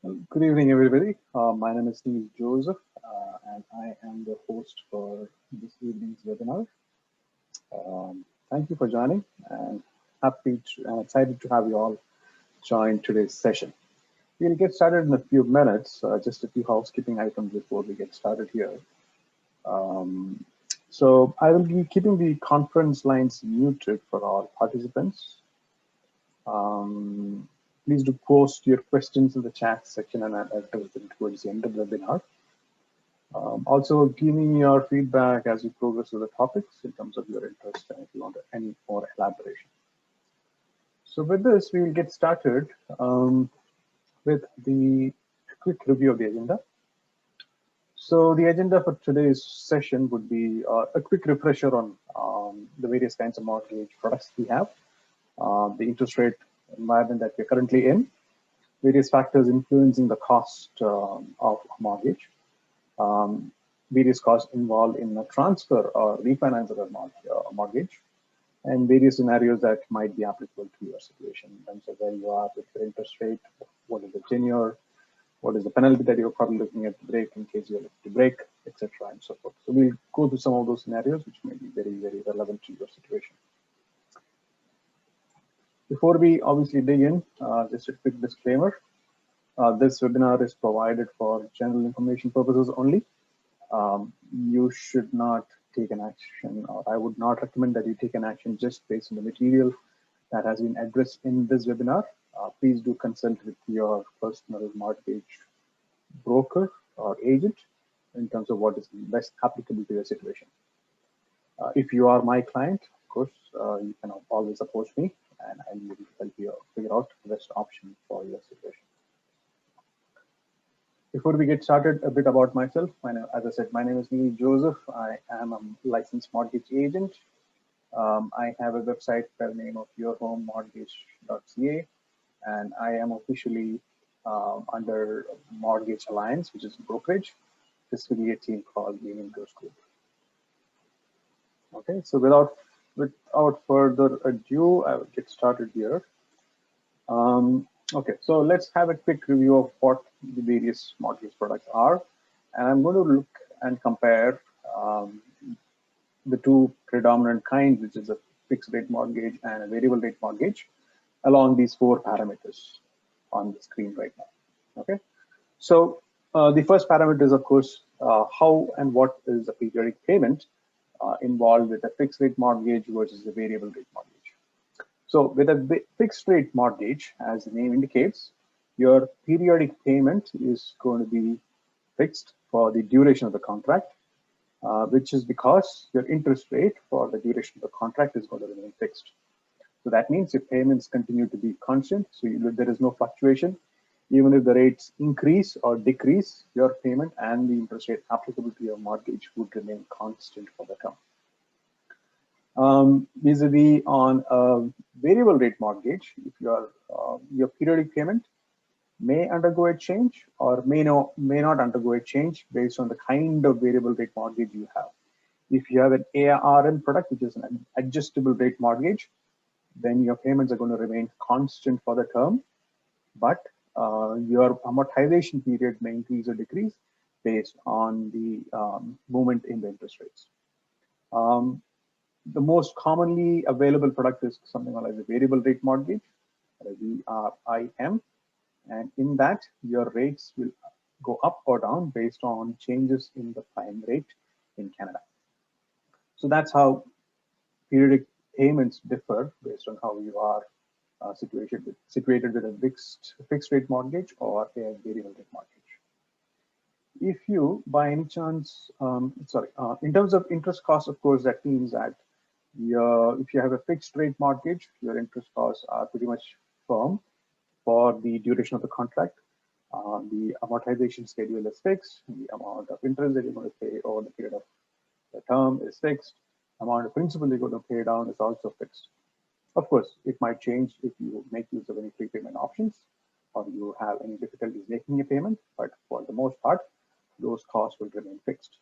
Good evening, everybody. My name is Steve Joseph, and I am the host for this evening's webinar. Thank you for joining, and excited to have you all join today's session. We'll get started in a few minutes. Just a few housekeeping items before we get started here. Um, so I will be keeping the conference lines muted for all participants. Um, Please do post your questions in the chat section, and I'll address them towards the end of the webinar. Also, give me your feedback as you progress through the topics in terms of your interest and if you want any more elaboration. So with this, we will get started with the quick review of the agenda. So the agenda for today's session would be a quick refresher on the various kinds of mortgage products we have, the interest rate environment that we're currently in, various factors influencing the cost of a mortgage, various costs involved in a transfer or refinance of a mortgage, and various scenarios that might be applicable to your situation in terms of where you are with your interest rate, what is the tenure, what is the penalty that you're probably looking at to break in case you're looking to break, etc., and so forth. So we'll go through some of those scenarios which may be very, very relevant to your situation. Before we obviously dig in, just a quick disclaimer. This webinar is provided for general information purposes only. You should not take an action, or I would not recommend that you take an action just based on the material that has been addressed in this webinar. Please do consult with your personal mortgage broker or agent in terms of what is best applicable to your situation. If you are my client, of course, you can always approach me and I will help you figure out the best option for your situation. Before we get started, a bit about myself. As I said, my name is Neil Joseph. I am a licensed mortgage agent. I have a website by the name of yourhomemortgage.ca, and I am officially under Mortgage Alliance, which is a brokerage, specifically a team called the Investors Group. Okay, so without further ado, I will get started here. Okay, so let's have a quick review of what the various mortgage products are. And I'm going to look and compare the two predominant kinds, which is a fixed rate mortgage and a variable rate mortgage, along these four parameters on the screen right now. Okay, so the first parameter is, of course, how and what is the periodic payment involved with a fixed rate mortgage versus a variable rate mortgage. So with a fixed rate mortgage, as the name indicates, your periodic payment is going to be fixed for the duration of the contract, which is because your interest rate for the duration of the contract is going to remain fixed. So that means your payments continue to be constant, so there is no fluctuation. Even if the rates increase or decrease, your payment and the interest rate applicable to your mortgage would remain constant for the term. Vis-a-vis on a variable rate mortgage, if your periodic payment may undergo a change or may not undergo a change based on the kind of variable rate mortgage you have. If you have an ARM product, which is an adjustable rate mortgage, then your payments are going to remain constant for the term, but your amortization period may increase or decrease based on the movement in the interest rates. The most commonly available product is something like a variable rate mortgage, VRIM, and in that your rates will go up or down based on changes in the prime rate in Canada. So that's how periodic payments differ based on how you are situated with a fixed rate mortgage or a variable rate mortgage. If you, by any chance, in terms of interest costs, of course, that means that if you have a fixed rate mortgage, your interest costs are pretty much firm for the duration of the contract. The amortization schedule is fixed. The amount of interest that you're going to pay over the period of the term is fixed. Amount of principal you're going to pay down is also fixed. Of course, it might change if you make use of any prepayment options or you have any difficulties making a payment, but for the most part, those costs will remain fixed.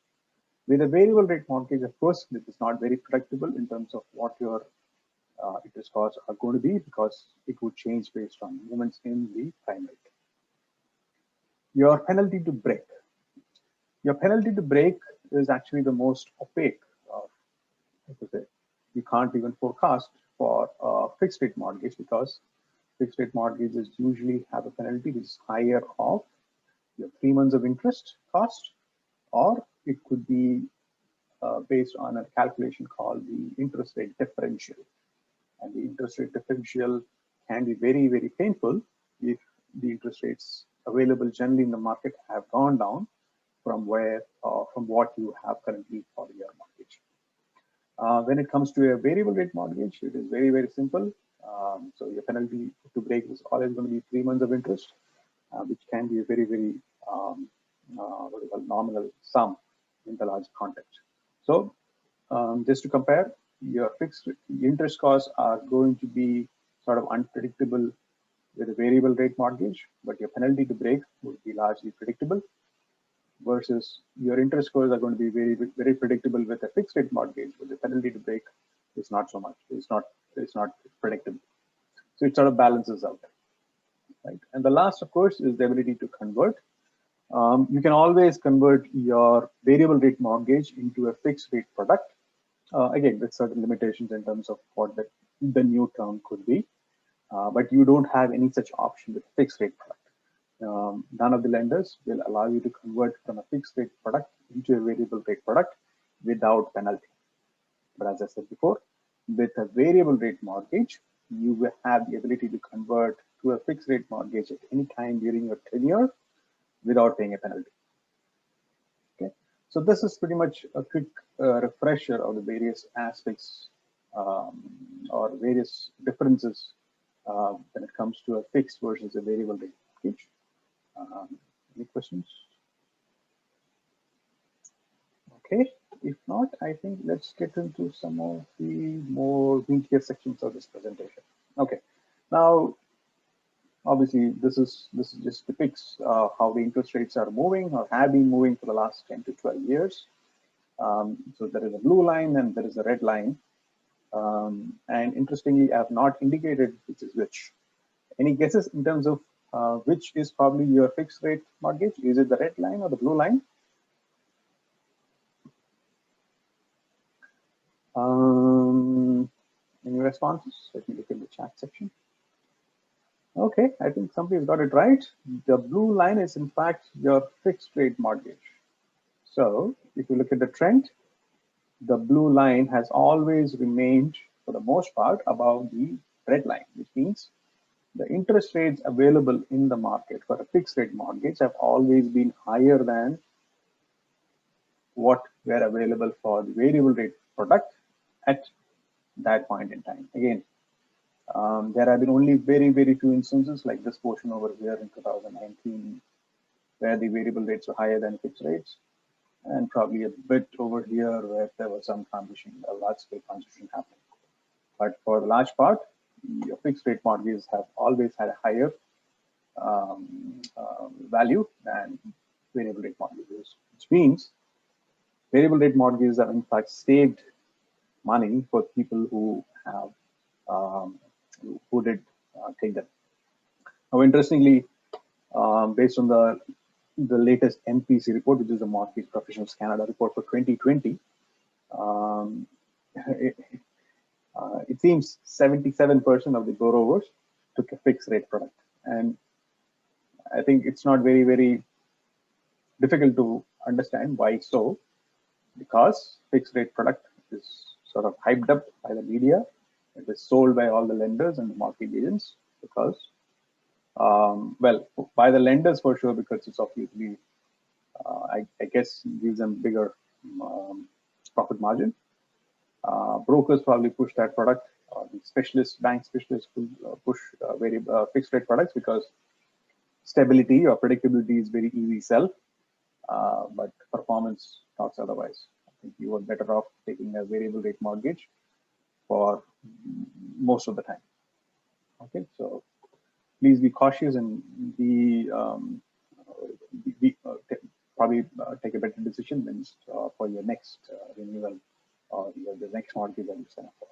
With a variable rate mortgage, of course, this is not very predictable in terms of what your interest costs are going to be because it would change based on movements in the prime rate. Your penalty to break. Your penalty to break is actually the most opaque. Like I say, you can't even forecast for a fixed rate mortgage because fixed rate mortgages usually have a penalty which is higher of your 3 months of interest cost, or it could be based on a calculation called the interest rate differential. And the interest rate differential can be very, very painful if the interest rates available generally in the market have gone down from what you have currently for your mortgage. When it comes to a variable rate mortgage, it is very, very simple. So your penalty to break is always going to be 3 months of interest, which can be a very, very what we call nominal sum in the large context. So just to compare, your fixed interest costs are going to be sort of unpredictable with a variable rate mortgage, but your penalty to break would be largely predictable, versus your interest costs are going to be very, very predictable with a fixed rate mortgage, but the penalty to break is not so much. It's not predictable. So it sort of balances out, right? And the last, of course, is the ability to convert. You can always convert your variable rate mortgage into a fixed rate product. Again, with certain limitations in terms of what the new term could be, but you don't have any such option with fixed rate product. None of the lenders will allow you to convert from a fixed rate product into a variable rate product without penalty. But as I said before, with a variable rate mortgage, you will have the ability to convert to a fixed rate mortgage at any time during your tenure without paying a penalty. Okay, so this is pretty much a quick refresher of the various aspects or various differences when it comes to a fixed versus a variable rate mortgage. Any questions? Okay, if not, I think let's get into some of the more meatier sections of this presentation. Okay, now obviously this just depicts how the interest rates are moving or have been moving for the last 10 to 12 years. So there is a blue line and there is a red line. And interestingly, I have not indicated which is which. Any guesses in terms of which is probably your fixed rate mortgage? Is it the red line or the blue line? Any responses? Let me look in the chat section. Okay, I think somebody's got it right. The blue line is in fact your fixed rate mortgage. So if you look at the trend, the blue line has always remained, for the most part, above the red line, which means the interest rates available in the market for a fixed rate mortgage have always been higher than what were available for the variable rate product at that point in time. Again, there have been only very, very few instances like this portion over here in 2019 where the variable rates were higher than fixed rates, and probably a bit over here where there was some transition, a large scale transition happening. But for the large part, your fixed rate mortgages have always had a higher value than variable rate mortgages, which means variable rate mortgages have in fact saved money for people who have who did take them. Now, interestingly, based on the latest MPC report, which is the Mortgage Professionals Canada report for 2020, it seems 77% of the borrowers took a fixed rate product, and I think it's not very, very difficult to understand why so, because fixed rate product is sort of hyped up by the media. It is sold by all the lenders and the mortgage agents because, well, by the lenders for sure, because it's obviously, I guess, gives them bigger profit margin. Brokers probably push that product. The specialists, bank specialists, push very fixed rate products because stability or predictability is very easy sell, but performance talks otherwise. I think you are better off taking a variable rate mortgage for most of the time. Okay, so please be cautious and probably take a better decision when, for your next renewal or the next mortgage that you sign up for.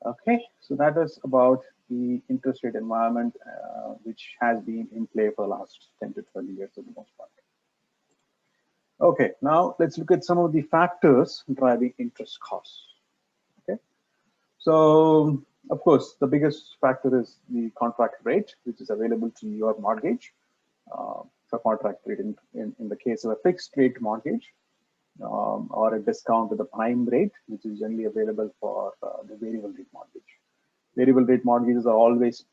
Okay, so that is about the interest rate environment, which has been in play for the last 10 to 12 years for the most part. Okay, now let's look at some of the factors driving interest costs. Okay, so of course, the biggest factor is the contract rate, which is available to your mortgage. The contract rate in the case of a fixed rate mortgage, or a discount to the prime rate, which is generally available for the variable rate mortgage. Variable rate mortgages are always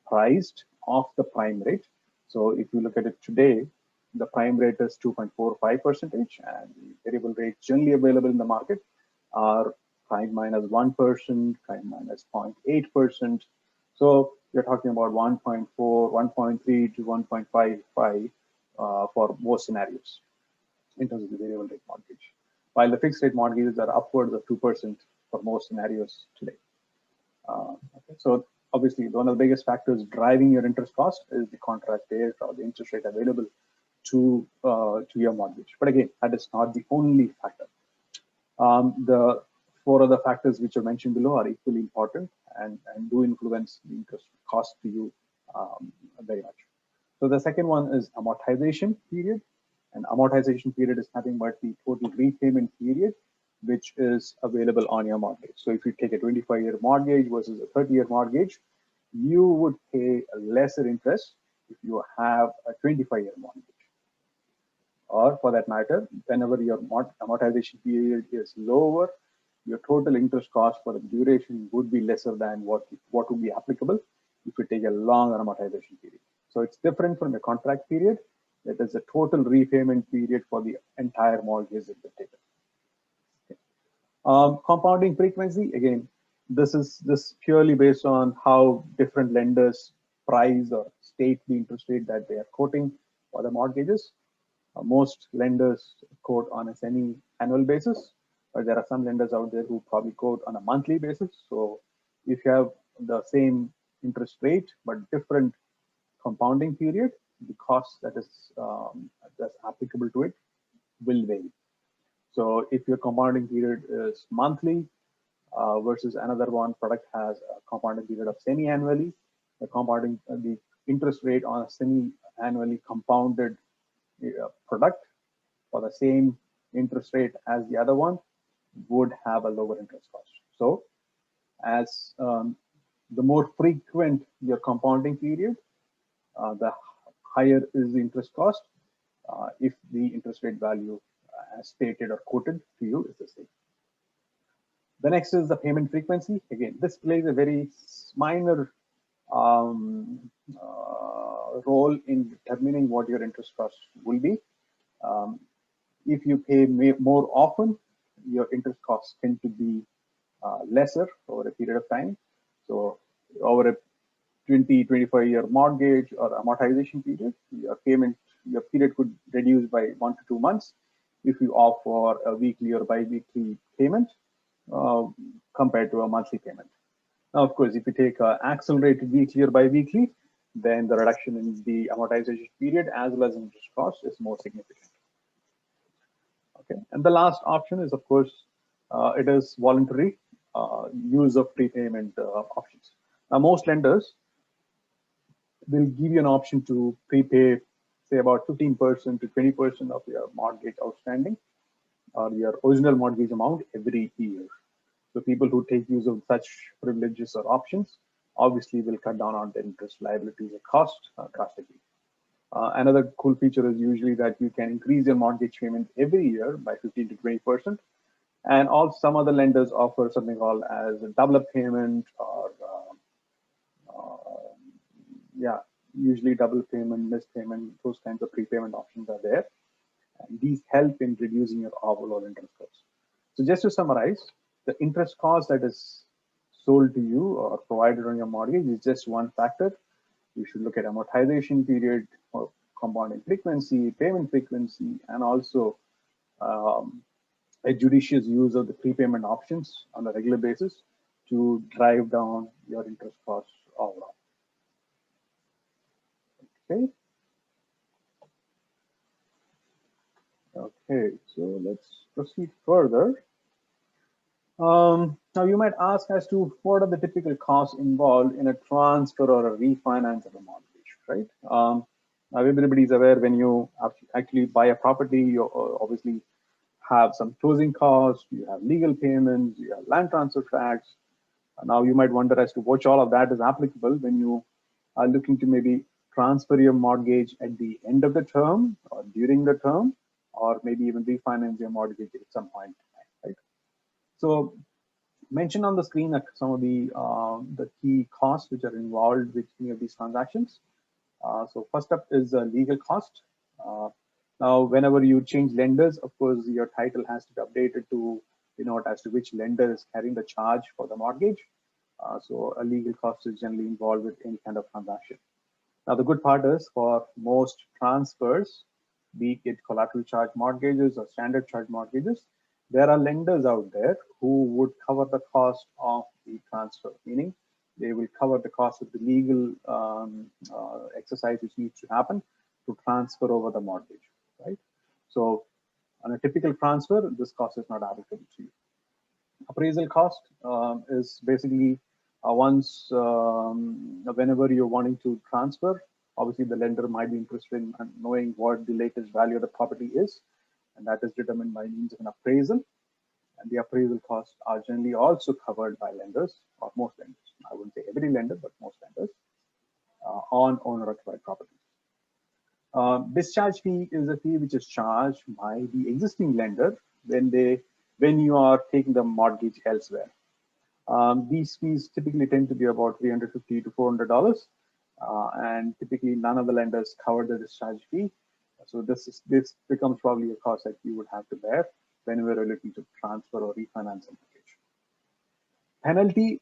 priced off the prime rate. So if you look at it today, the prime rate is 2.45%, and the variable rate generally available in the market are prime minus 1%, prime minus 0.8%. So you're talking about 1.4, 1.3 to 1.55 for most scenarios in terms of the variable rate mortgage, while the fixed rate mortgages are upwards of 2% for most scenarios today. Okay. So obviously, one of the biggest factors driving your interest cost is the contract rate or the interest rate available to your mortgage. But again, that is not the only factor. The four other factors which are mentioned below are equally important and do influence the interest cost to you very much. So the second one is amortization period. And amortization period is nothing but the total repayment period which is available on your mortgage. So if you take a 25-year mortgage versus a 30-year mortgage, you would pay a lesser interest if you have a 25-year mortgage. Or for that matter, whenever your amortization period is lower, your total interest cost for the duration would be lesser than what would be applicable if you take a longer amortization period. So it's different from the contract period. That is the total repayment period for the entire mortgage that you taken. Compounding frequency, again, this is purely based on how different lenders price or state the interest rate that they are quoting for the mortgages. Most lenders quote on a semi-annual basis, but there are some lenders out there who probably quote on a monthly basis. So if you have the same interest rate but different compounding period, the cost that is that's applicable to it will vary. So if your compounding period is monthly versus another one product has a compounding period of semi-annually, the interest rate on a semi-annually compounded product for the same interest rate as the other one would have a lower interest cost. So as the more frequent your compounding period, the higher is the interest cost if the interest rate value as stated or quoted to you is the same. The next is the payment frequency. Again, this plays a very minor role in determining what your interest cost will be. If you pay more often, your interest costs tend to be lesser over a period of time. So over a 20, 25-year mortgage or amortization period, your period could reduce by 1 to 2 months if you offer a weekly or bi-weekly payment compared to a monthly payment. Now, of course, if you take accelerated weekly or bi-weekly, then the reduction in the amortization period as well as interest cost is more significant. Okay, and the last option is, of course, it is voluntary use of prepayment options. Now, most lenders will give you an option to prepay, say, about 15% to 20% of your mortgage outstanding or your original mortgage amount every year. So people who take use of such privileges or options obviously will cut down on their interest liabilities or cost drastically. Another cool feature is usually that you can increase your mortgage payment every year by 15 to 20%. And also some other lenders offer something called as a double up payment or yeah, usually double payment, missed payment, those kinds of prepayment options are there. And these help in reducing your overall interest costs. So just to summarize, the interest cost that is sold to you or provided on your mortgage is just one factor. You should look at amortization period, or compounding frequency, payment frequency, and also a judicious use of the prepayment options on a regular basis to drive down your interest costs overall. Okay. Okay, so let's proceed further. Now you might ask as to what are the typical costs involved in a transfer or a refinance of a mortgage, right? Now everybody is aware when you actually buy a property, you obviously have some closing costs, you have legal payments, you have land transfer tax. Now you might wonder as to which all of that is applicable when you are looking to maybe transfer your mortgage at the end of the term or during the term, or maybe even refinance your mortgage at some point, right? So mention on the screen some of the key costs which are involved with any of these transactions. So first up is legal cost. Uh, Now, whenever you change lenders, of course, your title has to be updated to denote as to which lender is carrying the charge for the mortgage. So a legal cost is generally involved with any kind of transaction. Now, the good part is for most transfers, be it collateral charge mortgages or standard charge mortgages, there are lenders out there who would cover the cost of the transfer, meaning they will cover the cost of the legal exercise which needs to happen to transfer over the mortgage, right? So on a typical transfer, this cost is not applicable to you. Appraisal cost is basically once whenever you're wanting to transfer, obviously the lender might be interested in knowing what the latest value of the property is, and that is determined by means of an appraisal. And the appraisal costs are generally also covered by lenders, or most lenders. I wouldn't say every lender, but most lenders on owner-occupied properties. Discharge fee is a fee which is charged by the existing lender when you are taking the mortgage elsewhere. These fees typically tend to be about $350 to $400, and typically none of the lenders cover the discharge fee. So this becomes probably a cost that you would have to bear whenever you're looking to transfer or refinance a mortgage. Penalty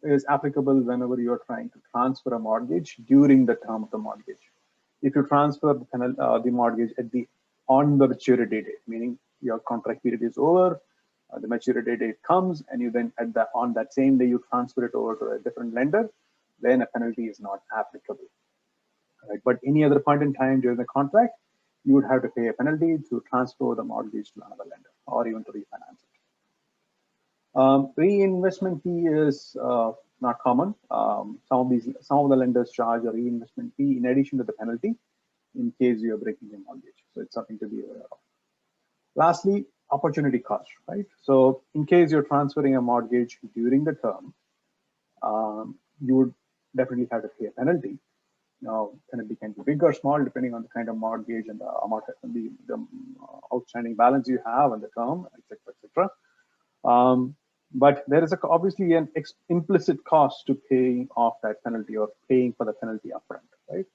is applicable whenever you're trying to transfer a mortgage during the term of the mortgage. If you transfer the mortgage at on the maturity date, meaning your contract period is over, the maturity date comes, and you then on that same day you transfer it over to a different lender, then a penalty is not applicable. Right? But any other point in time during the contract, you would have to pay a penalty to transfer the mortgage to another lender or even to refinance it. Reinvestment fee is not common. Some of the lenders charge a reinvestment fee in addition to the penalty in case you are breaking the mortgage. So it's something to be aware of. Lastly, opportunity cost, right? So in case you're transferring a mortgage during the term, you would definitely have to pay a penalty. Now, penalty can be big or small depending on the kind of mortgage and the amount of the outstanding balance you have and the term, etc., etc. But there is obviously an implicit cost to paying off that penalty or paying for the penalty upfront, right?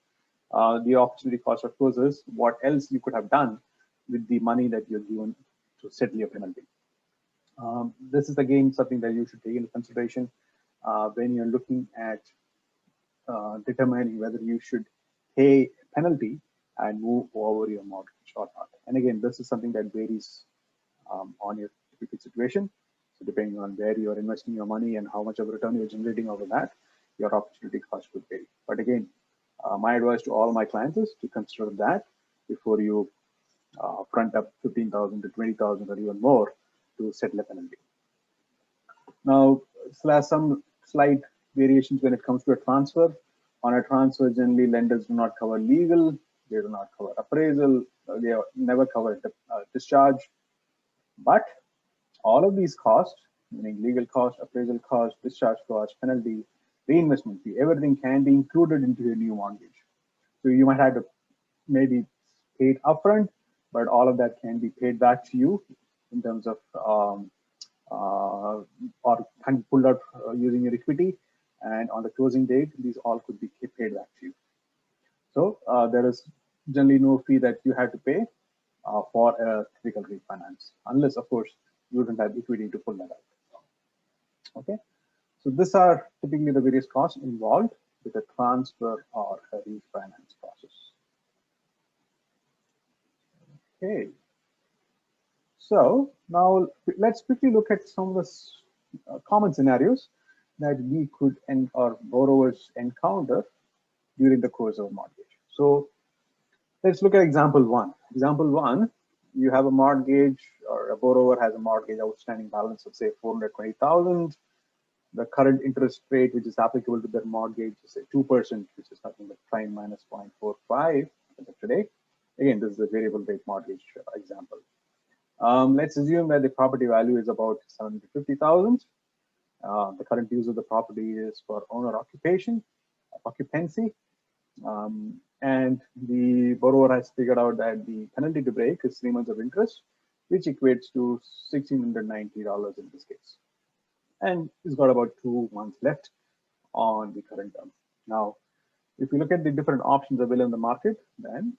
The opportunity cost, of course, is what else you could have done with the money that you're given to settle your penalty. This is again something that you should take into consideration when you're looking at determining whether you should pay a penalty and move over your mortgage or not. And again, this is something that varies on your typical situation. So depending on where you're investing your money and how much of a return you're generating over that, your opportunity cost could vary. But again, my advice to all my clients is to consider that before you front up 15,000 to 20,000 or even more to settle a penalty. Now, some slight variations when it comes to a transfer. On a transfer, generally lenders do not cover legal, they do not cover appraisal, they never cover discharge. But all of these costs, meaning legal cost, appraisal cost, discharge cost, penalty, reinvestment fee, everything can be included into your new mortgage. So you might have to maybe pay it upfront, but all of that can be paid back to you in terms of or can be pulled out using your equity, and on the closing date, these all could be paid back to you. So there is generally no fee that you have to pay for a typical refinance, unless, of course, you don't have equity to pull that out. Okay, so these are typically the various costs involved with a transfer or a refinance process. Okay, so now let's quickly look at some of the common scenarios that we could or borrowers encounter during the course of a mortgage. So let's look at example one. Example one, you have a mortgage, or a borrower has a mortgage outstanding balance of say 420,000. The current interest rate which is applicable to their mortgage is say 2%, which is nothing but prime minus 0.45 as of today. Again, this is a variable rate mortgage example. Let's assume that the property value is about 750,000. The current use of the property is for owner occupancy, and the borrower has figured out that the penalty to break is 3 months of interest, which equates to $1,690 in this case. And he's got about 2 months left on the current term. Now, if you look at the different options available in the market, then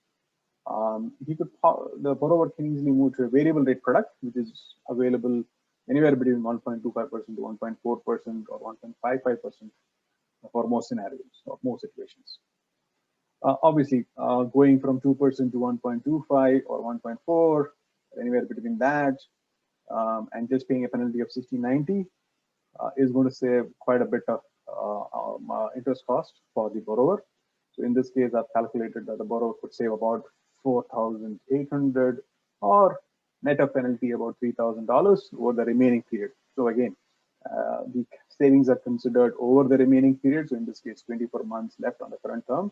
the borrower can easily move to a variable rate product, which is available anywhere between 1.25% to 1.4% or 1.55% for most scenarios or most situations. Obviously, going from 2% to 1.25 or 1.4, anywhere between that, and just paying a penalty of 1690 is going to save quite a bit of interest cost for the borrower. So in this case, I've calculated that the borrower could save about 4,800 or net of penalty about $3,000 over the remaining period. So again, the savings are considered over the remaining period. So in this case, 24 months left on the current term,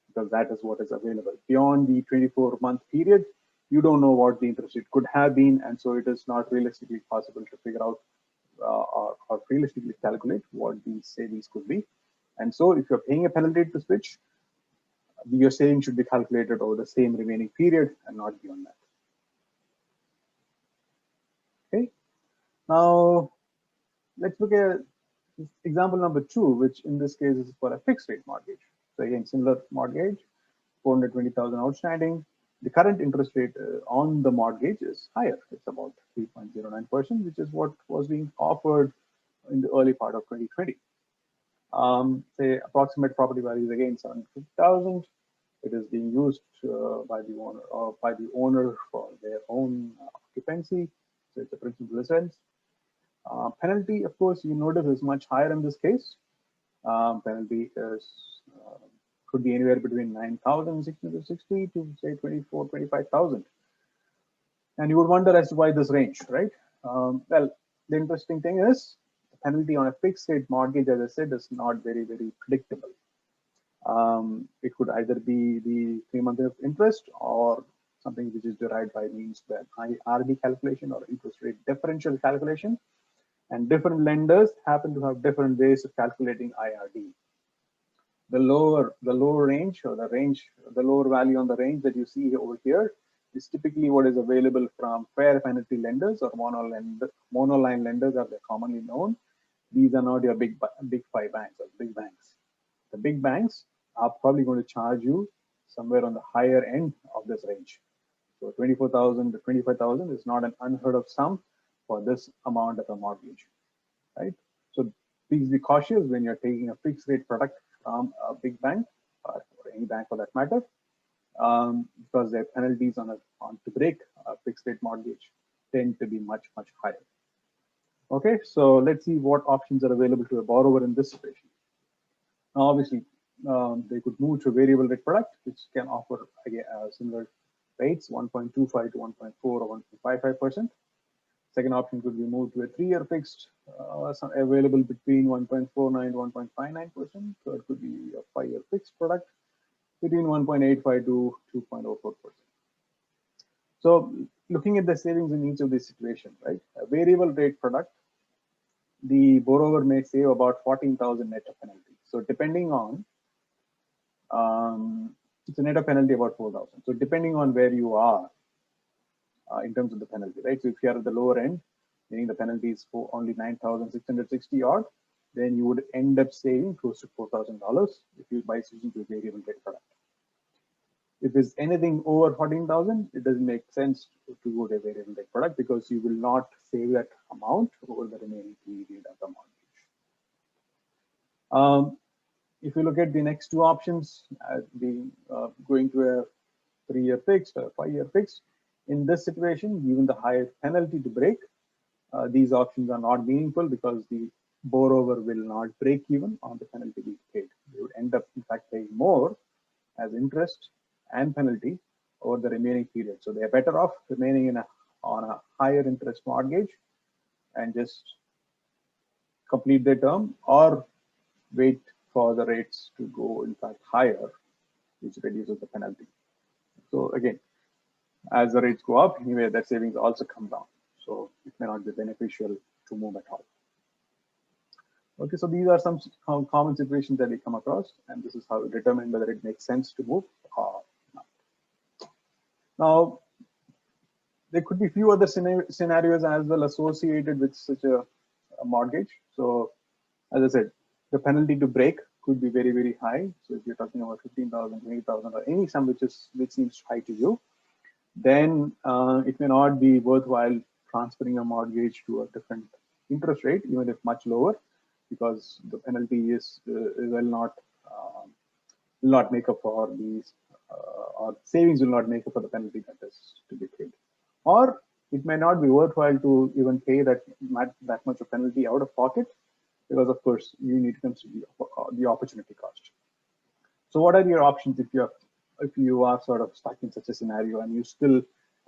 because that is what is available. Beyond the 24-month period, you don't know what the interest rate could have been, and so it is not realistically possible to figure out or realistically calculate what these savings could be. And so if you're paying a penalty to switch, your savings should be calculated over the same remaining period and not beyond that. Okay, now let's look at example number 2, which in this case is for a fixed rate mortgage. So again, similar mortgage, 420,000 outstanding. The current interest rate on the mortgage is higher. It's about 3.09%, which is what was being offered in the early part of 2020. Say approximate property value is again 750,000. It is being used by the owner for their own occupancy. So it's a principal residence. Penalty, of course, you notice is much higher in this case. Penalty is could be anywhere between 9,660 to say 25,000. And you would wonder as to why this range, right? Well, the interesting thing is the penalty on a fixed rate mortgage, as I said, is not very, very predictable. It could either be the 3 months of interest or something which is derived by means of IRD calculation or interest rate differential calculation. And different lenders happen to have different ways of calculating IRD. The lower range, or the lower value on the range that you see over here is typically what is available from fair penalty lenders or monoline lenders, as they're commonly known. These are not your big 5 banks or big banks. The big banks are probably going to charge you somewhere on the higher end of this range. So 24,000 to 25,000 is not an unheard of sum for this amount of a mortgage, right? So please be cautious when you're taking a fixed rate product from a big bank or any bank for that matter, because their penalties on to break a fixed rate mortgage tend to be much, much higher. Okay, so let's see what options are available to a borrower in this situation. Now, obviously, they could move to a variable rate product, which can offer again, similar rates, 1.25 to 1.4 or 1.55%. Second option could be moved to a 3-year fixed, available between 1.49 to 1.59%. Third could be a 5-year fixed product between 1.85 to 2.04%. So looking at the savings in each of these situations, right? A variable rate product, the borrower may save about 14,000 net of penalty. So depending on, it's a net of penalty about 4,000. So depending on where you are in terms of the penalty, right? So if you are at the lower end, meaning the penalty is for only 9,660 odd, then you would end up saving close to $4,000 if you buy switching to a variable rate product. If it's anything over 14,000, it doesn't make sense to go to a variable rate product because you will not save that amount over the remaining period of the mortgage. If you look at the next two options, going to a 3-year fixed or a 5-year fixed, in this situation, given the higher penalty to break, these options are not meaningful because the borrower will not break even on the penalty being paid. They would end up, in fact, paying more as interest and penalty over the remaining period. So they are better off remaining on a higher interest mortgage and just complete their term, or wait for the rates to go in fact higher, which reduces the penalty. So again, as the rates go up, anyway, that savings also come down. So it may not be beneficial to move at all. Okay, so these are some common situations that we come across, and this is how we determine whether it makes sense to move or not. Now, there could be few other scenarios as well associated with such a mortgage. So, as I said, the penalty to break could be very, very high. So if you're talking about 15,000, 20,000, or any sum which seems high to you, then it may not be worthwhile transferring a mortgage to a different interest rate, even if much lower, because the penalty will not make up for these, or savings will not make up for the penalty that is to be paid. Or it may not be worthwhile to even pay that much of penalty out of pocket, because of course you need to consider the opportunity cost. So what are your options if you are sort of stuck in such a scenario and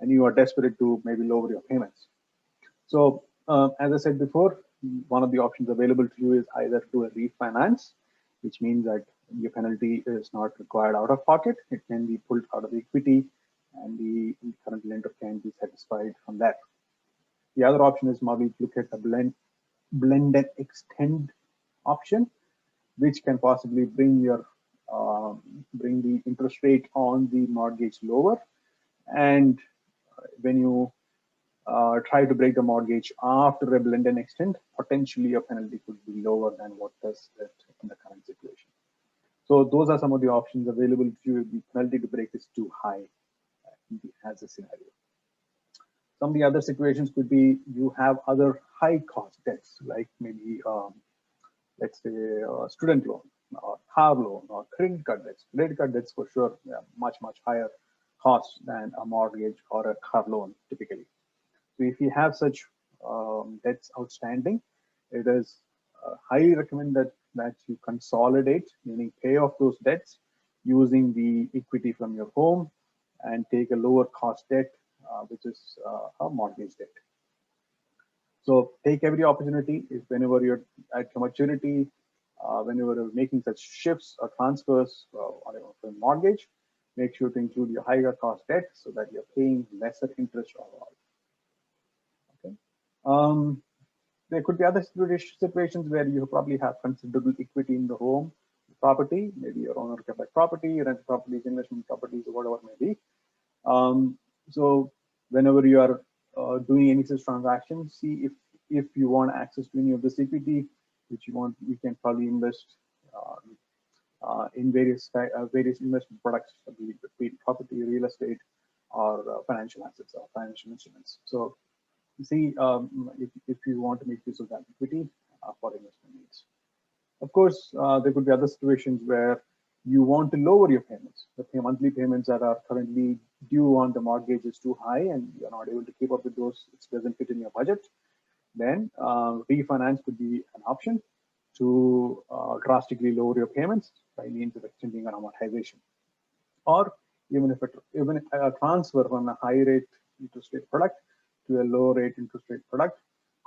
you are desperate to maybe lower your payments? So as I said before, one of the options available to you is either do a refinance, which means that your penalty is not required out of pocket. It can be pulled out of the equity, and the current lender can be satisfied from that. The other option is maybe look at the blend and extend option, which can possibly bring the interest rate on the mortgage lower, and when you try to break the mortgage after a blend and extend, potentially your penalty could be lower than what is it in the current situation. So those are some of the options available to you if the penalty to break is too high as a scenario. Some of the other situations could be you have other high cost debts, like maybe let's say student loan or car loan or credit card debts. Credit card debts for sure much higher cost than a mortgage or a car loan typically. So if you have such debts outstanding, it is highly recommended that you consolidate, meaning pay off those debts using the equity from your home and take a lower cost debt, which is a mortgage debt. So take every opportunity if whenever you're at your maturity, whenever you're making such shifts or transfers on a mortgage, make sure to include your higher cost debt so that you're paying lesser interest overall. Okay. There could be other situations where you probably have considerable equity in the home property, maybe your owner occupied property, rent properties, investment properties, or whatever it may be. So whenever you are doing any such transactions, see if you want access to any of this equity, which you can probably invest in various investment products, be it property, real estate, or financial assets or financial instruments. So see if you want to make use of that equity for investment needs. Of course, there could be other situations where you want to lower your payments. The monthly payments that are currently due on the mortgage is too high and you're not able to keep up with those, it doesn't fit in your budget. Then refinance could be an option to drastically lower your payments by means of extending an amortization. Or even a transfer from a high rate interest rate product to a low rate interest rate product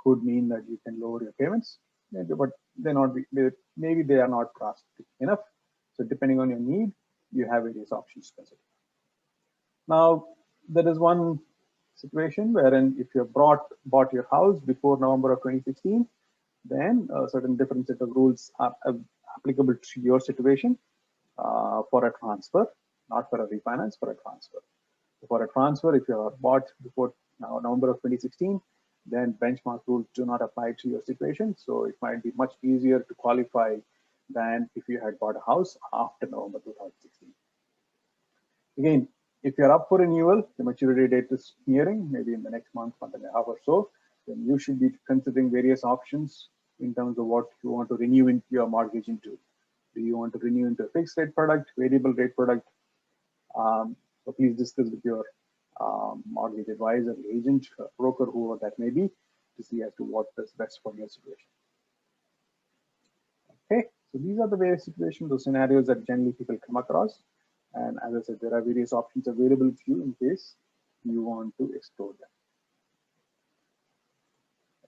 could mean that you can lower your payments, maybe, but maybe they are not drastic enough. So depending on your need, you have various options to consider. Now, there is one situation wherein if you bought your house before November of 2016, then a certain different set of rules are applicable to your situation for a transfer, not for a refinance, for a transfer. So for a transfer, if you are bought before November of 2016, then benchmark rules do not apply to your situation. So it might be much easier to qualify than if you had bought a house after November 2016. Again, if you're up for renewal, the maturity date is nearing, maybe in the next month and a half or so, then you should be considering various options in terms of what you want to renew into your mortgage into. Do you want to renew into a fixed rate product, variable rate product? So please discuss with your mortgage advisor, agent, broker, whoever that may be, to see as to what is best for your situation. Okay, so these are the various situations, those scenarios that generally people come across. And as I said, there are various options available to you in case you want to explore them.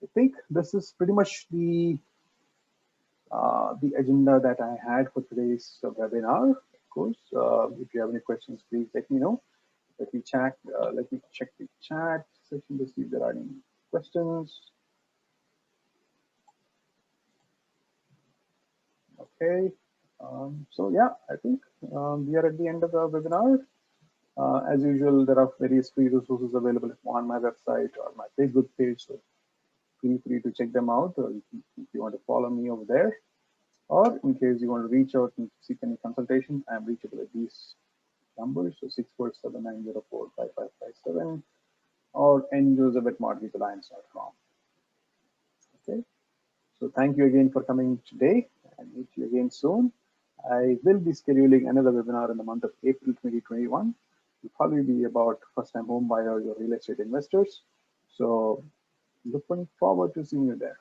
I think this is pretty much the agenda that I had for today's webinar. Of course, if you have any questions, please let me know. Let me check. Let me check the chat section to see if there are any questions. Okay. So yeah, I think we are at the end of the webinar. As usual, there are various free resources available on my website or my Facebook page. So feel free to check them out. Or if you want to follow me over there, or in case you want to reach out and seek any consultation, I'm reachable at these numbers. So 647-904-5557 or njoseph@mortgagealliance.com. Okay. So thank you again for coming today, and meet you again soon. I will be scheduling another webinar in the month of April 2021. It'll probably be about first-time home buyers or real estate investors. So looking forward to seeing you there.